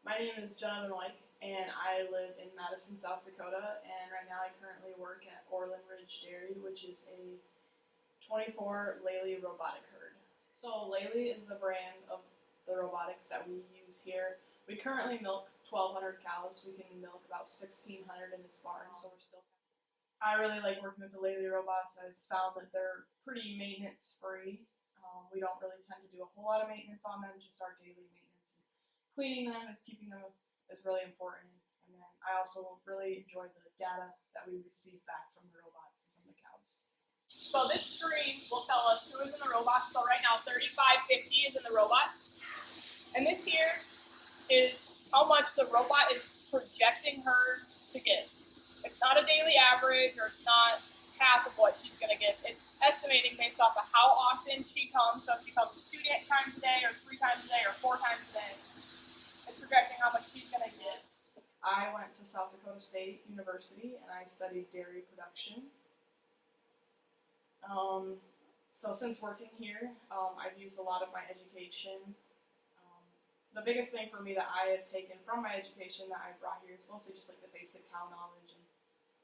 My name is Jenna Van Wyk, and I live in Madison, South Dakota, and right now I currently work at ORLAND Dairy, which is a 24 Laley robotic herd. So Laley is the brand of the robotics that we use here. We currently milk 1,200 cows. We can milk about 1,600 in this barn, so we're still. I really like working with the Laley robots. I've found that they're pretty maintenance free. We don't really tend to do a whole lot of maintenance on them, just our daily maintenance. Cleaning them keeping them is really important. And then I also really enjoy the data that we receive back from the robots and from the cows. So this screen will tell us who is in the robot. So right now 3550 is in the robot. And this here is how much the robot is projecting her to get. It's not a daily average, or it's not half of what she's going to get. It's estimating based off of how often she comes. So if she comes 2 times a day, or 3 times a day, or 4 times a day, it's projecting how much she's going to get. I went to South Dakota State University and I studied dairy production. So since working here, I've used a lot of my education. The biggest thing for me that I have taken from my education that I brought here is mostly just like the basic cow knowledge. And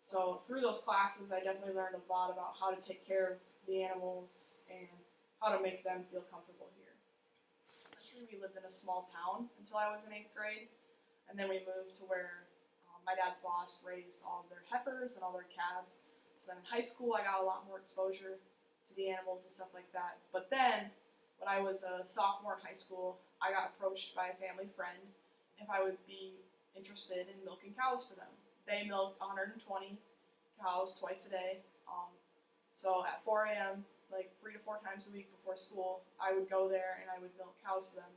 so through those classes, I definitely learned a lot about how to take care of the animals and how to make them feel comfortable here. We lived in a small town until I was in 8th grade, and then we moved to where my dad's boss raised all of their heifers and all their calves. So then in high school, I got a lot more exposure to the animals and stuff like that. But then, when I was a sophomore in high school, I got approached by a family friend if I would be interested in milking cows for them. They milked 120 cows twice a day. So at 4 a.m., like 3 to 4 times a week before school, I would go there and I would milk cows for them.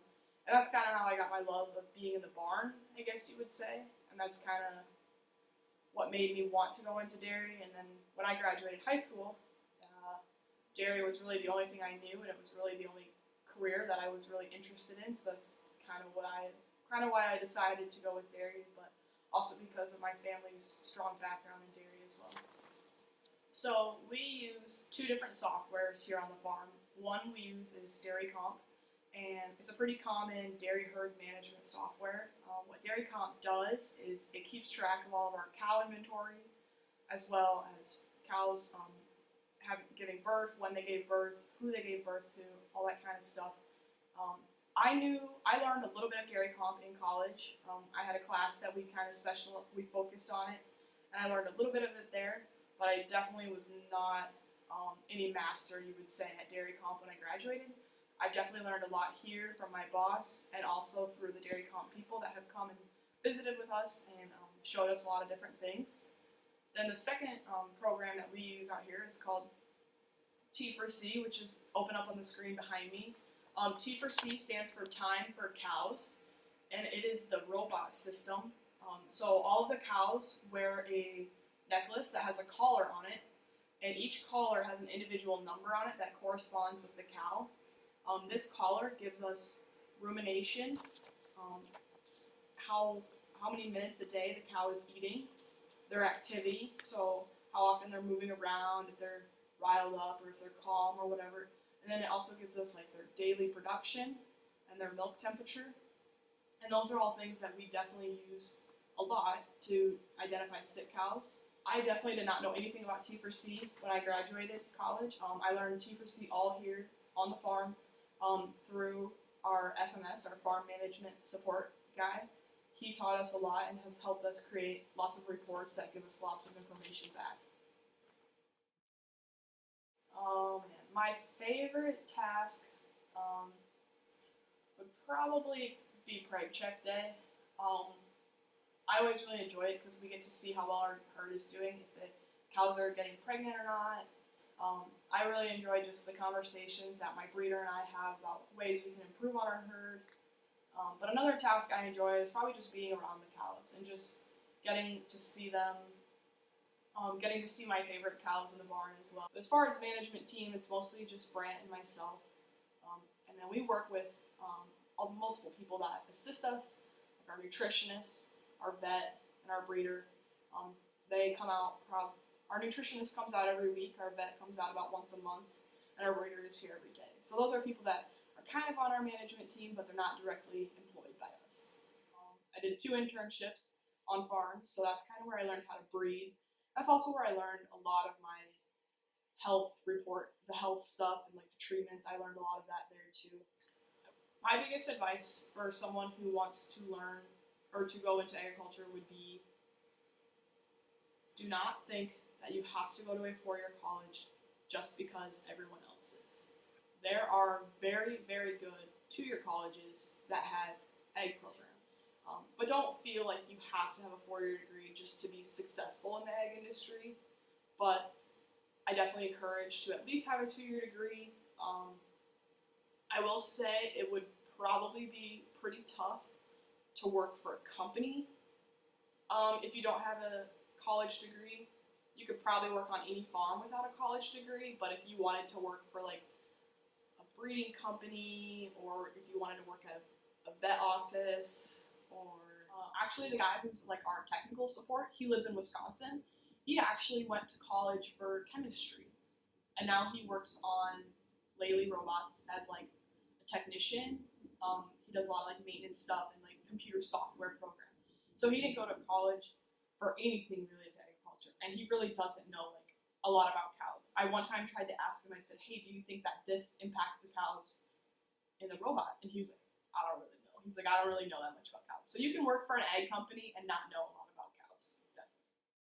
And that's kind of how I got my love of being in the barn, I guess you would say. And that's kind of what made me want to go into dairy. And then when I graduated high school, dairy was really the only thing I knew, and it was really the only career that I was really interested in. So that's kind of why I decided to go with dairy, but also because of my family's strong background in dairy as well. So we use 2 different softwares here on the farm. One we use is DairyComp, and it's a pretty common dairy herd management software. What DairyComp does is it keeps track of all of our cow inventory, as well as cows giving birth, when they gave birth, who they gave birth to, all that kind of stuff. I learned a little bit of DairyComp in college. I had a class that we focused on it, and I learned a little bit of it there, but I definitely was not any master, you would say, at DairyComp when I graduated. I've definitely learned a lot here from my boss, and also through the DairyComp people that have come and visited with us and showed us a lot of different things. Then the second program that we use out here is called T4C, which is open up on the screen behind me. T4C stands for Time for Cows, and it is the robot system. So all of the cows wear a necklace that has a collar on it, and each collar has an individual number on it that corresponds with the cow. This collar gives us rumination, how many minutes a day the cow is eating, their activity, so how often they're moving around, if they're riled up or if they're calm or whatever. And then it also gives us like their daily production and their milk temperature. And those are all things that we definitely use a lot to identify sick cows. I definitely did not know anything about T4C when I graduated college. I learned T4C all here on the farm through our FMS, our farm management support guy. He taught us a lot and has helped us create lots of reports that give us lots of information back. My favorite task would probably be preg check day. I always really enjoy it because we get to see how well our herd is doing, if the cows are getting pregnant or not. I really enjoy just the conversations that my breeder and I have about ways we can improve on our herd. But another task I enjoy is probably just being around the cows and just getting to see them, getting to see my favorite cows in the barn as well. As far as management team, it's mostly just Brant and myself. And then we work with multiple people that assist us, like our nutritionists, our vet, and our breeder. They come out, our nutritionist comes out every week, our vet comes out about once a month, and our breeder is here every day. So those are people that are kind of on our management team, but they're not directly employed by us. did 2 internships on farms, so that's kind of where I learned how to breed. That's also where I learned a lot of my the health stuff and like the treatments. I learned a lot of that there too. My biggest advice for someone who wants to learn or to go into agriculture would be, do not think that you have to go to a 4-year college just because everyone else is. There are very, very good 2-year colleges that have ag programs. But don't feel like you have to have a 4-year degree just to be successful in the ag industry. But I definitely encourage to at least have a 2-year degree. I will say it would probably be pretty tough to work for a company if you don't have a college degree. You could probably work on any farm without a college degree, but if you wanted to work for like a breeding company, or if you wanted to work at a vet office, or actually the guy who's like our technical support, he lives in Wisconsin. He actually went to college for chemistry, and now he works on Lely robots as like a technician. He does a lot of like maintenance stuff and like computer software programming. So he didn't go to college for anything related to agriculture, and he really doesn't know like a lot about cows. I one time tried to ask him, I said, hey, do you think that this impacts the cows in the robot? And he was like, I don't really know. He's like, I don't really know that much about cows. So you can work for an ag company and not know a lot about cows.